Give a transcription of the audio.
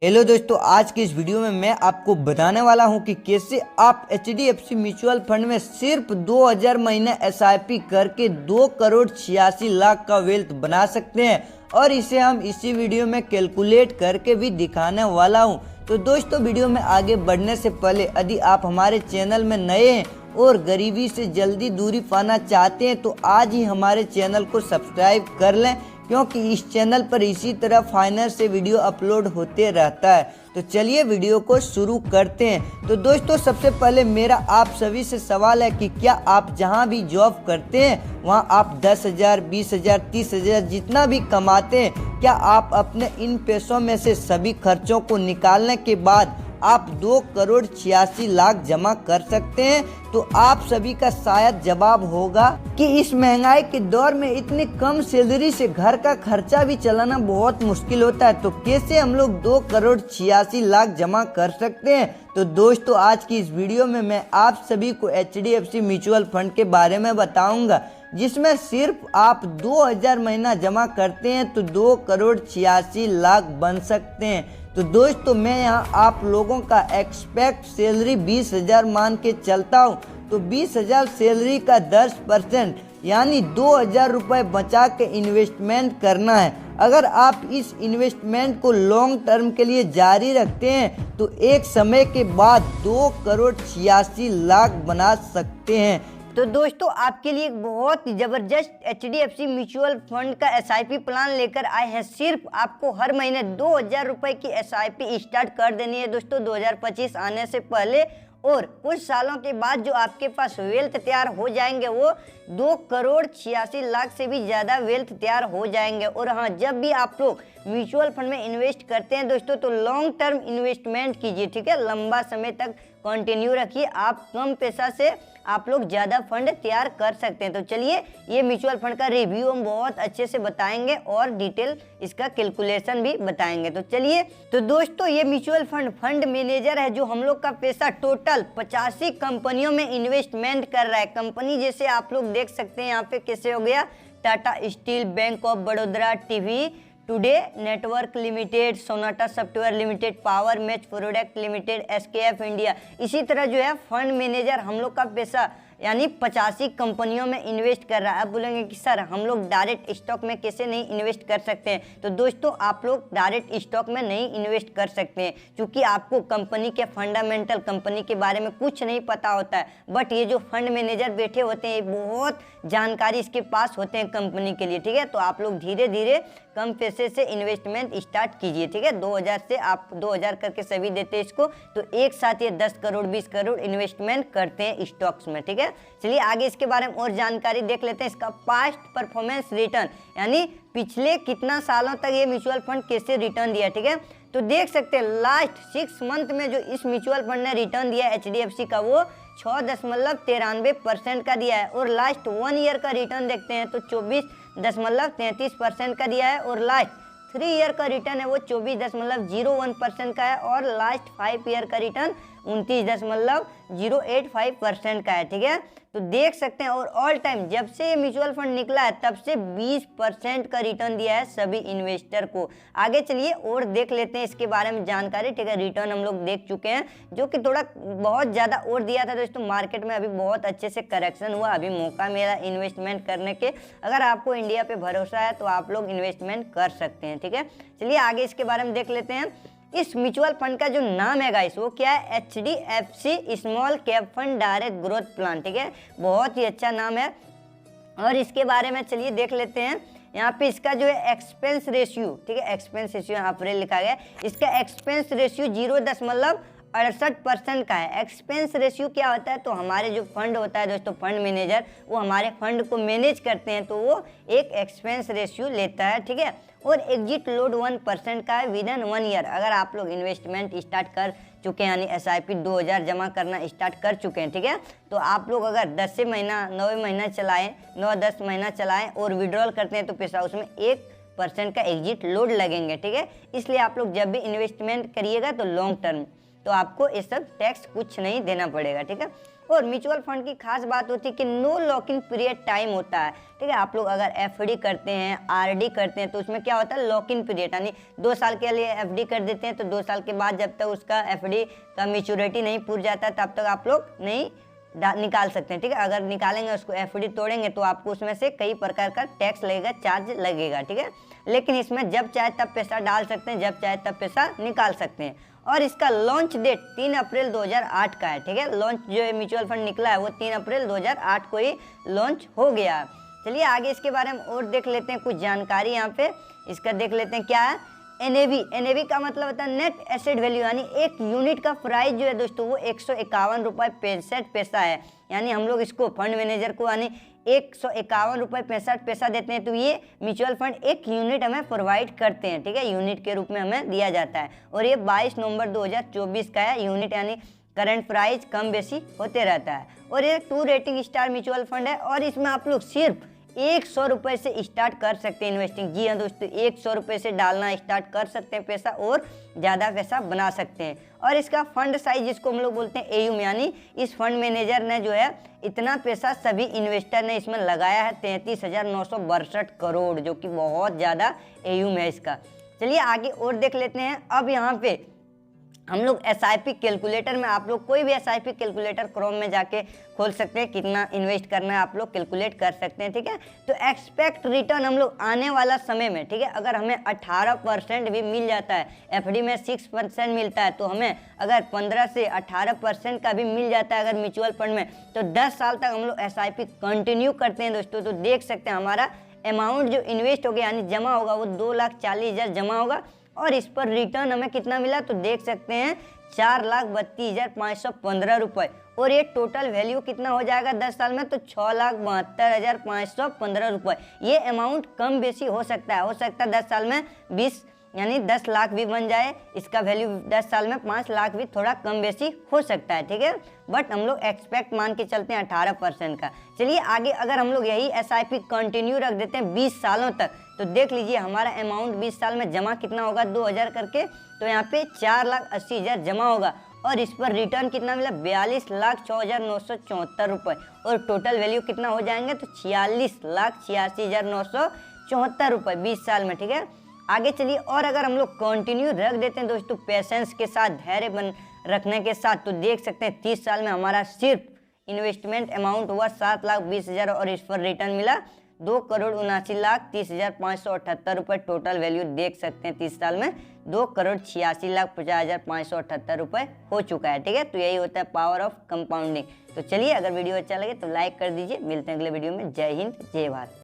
Hello दोस्तों, आज की इस वीडियो में मैं आपको बताने वाला हूं कि कैसे आप HDFC म्यूचुअल फंड में सिर्फ 2000 महीना SIP करके 2 करोड़ 86 लाख का वेल्थ बना सकते हैं। और इसे हम इसी वीडियो में कैलकुलेट करके भी दिखाने वाला हूं। तो दोस्तों, वीडियो में आगे बढ़ने से पहले यदि आप हमारे चैनल में नए हैं और गरीबी से जल्दी दूरी पाना चाहते हैं तो आज ही हमारे चैनल को सब्सक्राइब कर लें, क्योंकि इस चैनल पर इसी तरह फाइनेंस से वीडियो अपलोड होते रहता है। तो चलिए वीडियो को शुरू करते हैं। तो दोस्तों, सबसे पहले मेरा आप सभी से सवाल है कि क्या आप जहां भी जॉब करते हैं वहां आप 10,000, 20,000, 30,000 जितना भी कमाते हैं, क्या आप अपने इन पैसों में से सभी खर्चों को निकालने के बाद आप 2 करोड़ 86 लाख जमा कर सकते हैं? तो आप सभी का शायद जवाब होगा कि इस महंगाई के दौर में इतनी कम सैलरी से घर का खर्चा भी चलाना बहुत मुश्किल होता है। तो कैसे हम लोग 2 करोड़ 86 लाख जमा कर सकते हैं? तो दोस्तों, आज की इस वीडियो में मैं आप सभी को HDFC म्यूचुअल फंड के बारे में बताऊंगा, जिसमें सिर्फ आप 2000 महीना जमा करते हैं तो 2 करोड़ 86 लाख बन सकते हैं। तो दोस्तों, मैं यहाँ आप लोगों का एक्सपेक्ट सैलरी 20,000 मान के चलता हूँ। तो 20,000 सैलरी का 10% यानी 2,000 रुपये बचा के इन्वेस्टमेंट करना है। अगर आप इस इन्वेस्टमेंट को लॉन्ग टर्म के लिए जारी रखते हैं तो एक समय के बाद 2 करोड़ 86 लाख बना सकते हैं। तो दोस्तों, आपके लिए एक बहुत ज़बरदस्त HDFC म्यूचुअल फंड का SIP प्लान लेकर आए हैं। सिर्फ आपको हर महीने 2,000 रुपये की SIP स्टार्ट कर देनी है दोस्तों 2025 आने से पहले। और कुछ सालों के बाद जो आपके पास वेल्थ तैयार हो जाएंगे वो 2 करोड़ 86 लाख से भी ज़्यादा वेल्थ तैयार हो जाएंगे। और हाँ, जब भी आप लोग म्यूचुअल फंड में इन्वेस्ट करते हैं दोस्तों तो लॉन्ग टर्म इन्वेस्टमेंट कीजिए, ठीक है। लंबा समय तक कंटिन्यू रखिए। आप कम पैसा से आप लोग ज़्यादा फंड तैयार कर सकते हैं। तो चलिए, ये म्यूचुअल फंड का रिव्यू हम बहुत अच्छे से बताएंगे और डिटेल इसका कैलकुलेशन भी बताएंगे। तो चलिए, तो दोस्तों, ये म्यूचुअल फंड मैनेजर है जो हम लोग का पैसा टोटल 85 कंपनियों में इन्वेस्टमेंट कर रहा है। कंपनी जैसे आप लोग देख सकते हैं यहाँ पे कैसे हो गया, Tata steel, bank of Baroda, TV today network limited, Sonata software limited, power match product limited, SKF India. इसी तरह जो है फंड मैनेजर हम लोग का पैसा यानी 85 कंपनियों में इन्वेस्ट कर रहा है। अब बोलेंगे कि सर हम लोग डायरेक्ट स्टॉक में कैसे नहीं इन्वेस्ट कर सकते हैं? तो दोस्तों, आप लोग डायरेक्ट स्टॉक में नहीं इन्वेस्ट कर सकते हैं क्योंकि आपको कंपनी के फंडामेंटल, कंपनी के बारे में कुछ नहीं पता होता है। बट ये जो फंड मैनेजर बैठे होते हैं बहुत जानकारी इसके पास होते हैं कंपनी के लिए, ठीक है। तो आप लोग धीरे धीरे कम पैसे से इन्वेस्टमेंट स्टार्ट कीजिए, ठीक है। 2000 से आप 2000 करके सभी देते हैं इसको, तो एक साथ ये 10 करोड़ 20 करोड़ इन्वेस्टमेंट करते हैं स्टॉक्स में, ठीक है। चलिए आगे इसके बारे में और जानकारी देख लेते हैं। इसका पास्ट परफॉर्मेंस रिटर्न यानी पिछले कितना सालों तक ये म्यूचुअल फंड कैसे रिटर्न दिया, ठीक है। तो देख सकते हैं लास्ट 6 मंथ में जो इस म्यूचुअल फंड ने रिटर्न दिया HDFC का वो 6.93% का दिया है। और लास्ट 1 ईयर का रिटर्न देखते हैं तो 24.33% का दिया है। और लास्ट 3 ईयर का रिटर्न है वो 24.01% का है। और लास्ट 5 ईयर का रिटर्न 29.085% का है, ठीक है। तो देख सकते हैं। और ऑल टाइम जब से ये म्यूचुअल फंड निकला है तब से 20% का रिटर्न दिया है सभी इन्वेस्टर को। आगे चलिए और देख लेते हैं इसके बारे में जानकारी, ठीक है। रिटर्न हम लोग देख चुके हैं जो कि थोड़ा बहुत ज़्यादा और दिया था दोस्तों। मार्केट में अभी बहुत अच्छे से करेक्शन हुआ, अभी मौका मिला इन्वेस्टमेंट करने के। अगर आपको इंडिया पे भरोसा है तो आप लोग इन्वेस्टमेंट कर सकते हैं, ठीक है। चलिए आगे इसके बारे में देख लेते हैं। इस म्यूचुअल फंड का जो नाम है गाइस वो क्या है? HDFC small cap fund direct growth plan, ठीक है। बहुत ही अच्छा नाम है। और इसके बारे में चलिए देख लेते हैं। यहाँ पे इसका जो है एक्सपेंस रेशियो, ठीक है, एक्सपेंस रेशियो यहाँ पर लिखा गया है। इसका एक्सपेंस रेशियो 0.68% का है। एक्सपेंस रेशियो क्या होता है? तो हमारे जो फंड होता है दोस्तों, फंड मैनेजर वो हमारे फंड को मैनेज करते हैं तो वो एक एक्सपेंस रेशियो लेता है, ठीक है। और एग्जिट लोड 1% का है विद इन 1 ईयर। अगर आप लोग इन्वेस्टमेंट स्टार्ट कर चुके हैं यानी SIP 2000 जमा करना स्टार्ट कर चुके हैं, ठीक है। तो आप लोग अगर 10 महीना 9 महीना चलाएं, 9-10 महीना चलाएं और विड्रॉल करते हैं तो पैसा उसमें 1% का एग्जिट लोड लगेंगे, ठीक है। इसलिए आप लोग जब भी इन्वेस्टमेंट करिएगा तो लॉन्ग टर्म तो आपको ये सब टैक्स कुछ नहीं देना पड़ेगा, ठीक है। और म्यूचुअल फंड की खास बात होती है कि no lock in period time होता है, ठीक है। आप लोग अगर एफडी करते हैं, आरडी करते हैं, तो उसमें क्या होता है, लॉक इन पीरियड, यानी 2 साल के लिए एफडी कर देते हैं, तो 2 साल के बाद जब तक उसका एफडी का मैच्योरिटी नहीं पूर जाता तब तक आप लोग नहीं निकाल सकते हैं, ठीक है। अगर निकालेंगे उसको, एफडी तोड़ेंगे, तो आपको उसमें से कई प्रकार का टैक्स लगेगा, चार्ज लगेगा, ठीक है। लेकिन इसमें जब चाहे तब पैसा डाल सकते हैं, जब चाहे तब पैसा निकाल सकते हैं। और इसका लॉन्च डेट 3 अप्रैल 2008 का है, ठीक है। लॉन्च जो है म्यूचुअल फंड निकला है वो 3 अप्रैल 2008 को ही लॉन्च हो गया। चलिए आगे इसके बारे में और देख लेते हैं कुछ जानकारी। यहाँ पे इसका देख लेते हैं क्या है, एनएवी का मतलब होता है नेट एसेट वैल्यू, यानी एक यूनिट का प्राइस जो है दोस्तों वो 151 रुपये 65 पैसा है। यानी हम लोग इसको फंड मैनेजर को यानी 151 रुपये 65 पैसा देते हैं, तो ये म्यूचुअल फंड एक यूनिट हमें प्रोवाइड करते हैं, ठीक है। यूनिट के रूप में हमें दिया जाता है और ये 22 नवंबर 2024 का है। यूनिट यानी करंट प्राइस कम बेसी होते रहता है। और ये 2 रेटिंग स्टार म्यूचुअल फंड है और इसमें आप लोग सिर्फ 100 रुपये से स्टार्ट कर सकते हैं इन्वेस्टिंग। जी हाँ दोस्तों, 100 रुपये से डालना स्टार्ट कर सकते हैं पैसा और ज़्यादा पैसा बना सकते हैं। और इसका फंड साइज जिसको हम लोग बोलते हैं एयूम, यानी इस फंड मैनेजर ने जो है इतना पैसा सभी इन्वेस्टर ने इसमें लगाया है 33,962 करोड़, जो कि बहुत ज़्यादा एयूम है इसका। चलिए आगे और देख लेते हैं। अब यहाँ पे हम लोग एसआईपी कैलकुलेटर में, आप लोग कोई भी एसआईपी कैलकुलेटर क्रोम में जाके खोल सकते हैं, कितना इन्वेस्ट करना है आप लोग कैलकुलेट कर सकते हैं, ठीक है। तो एक्सपेक्ट रिटर्न हम लोग आने वाला समय में, ठीक है, अगर हमें 18% भी मिल जाता है, एफडी में 6% मिलता है, तो हमें अगर 15 से 18% का भी मिल जाता है अगर म्यूचुअल फंड में, तो 10 साल तक हम लोग एसआईपी कंटिन्यू करते हैं दोस्तों, तो देख सकते हैं हमारा अमाउंट जो इन्वेस्ट हो गया यानी जमा होगा वो 2,40,000 जमा होगा और इस पर रिटर्न हमें कितना मिला, तो देख सकते हैं 4,32,515 रुपये। और ये टोटल वैल्यू कितना हो जाएगा 10 साल में, तो 6,72,515 रुपये। ये अमाउंट कम बेसी हो सकता है 10 साल में 20 यानी 10 लाख भी बन जाए, इसका वैल्यू 10 साल में 5 लाख भी थोड़ा कम बेसी हो सकता है, ठीक है। बट हम लोग एक्सपेक्ट मान के चलते हैं 18% का। चलिए आगे अगर हम लोग यही एसआईपी कंटिन्यू रख देते हैं 20 सालों तक, तो देख लीजिए हमारा अमाउंट 20 साल में जमा कितना होगा 2,000 करके, तो यहाँ पे 4,80,000 जमा होगा और इस पर रिटर्न कितना मिला 42,06,974 रुपये और टोटल वैल्यू कितना हो जाएंगे, तो 46,86,974 रुपये 20 साल में, ठीक है। आगे चलिए और अगर हम लोग कंटिन्यू रख देते हैं दोस्तों पेशेंस के साथ, धैर्य बन रखने के साथ, तो देख सकते हैं 30 साल में हमारा सिर्फ इन्वेस्टमेंट अमाउंट हुआ 7,20,000 और इस पर रिटर्न मिला 2,79,30,578 रुपये। टोटल वैल्यू देख सकते हैं 30 साल में 2,86,50,578 रुपये हो चुका है, ठीक है। तो यही होता है पावर ऑफ कंपाउंडिंग। तो चलिए अगर वीडियो अच्छा लगे तो लाइक कर दीजिए। मिलते हैं अगले वीडियो में। जय हिंद, जय भारत।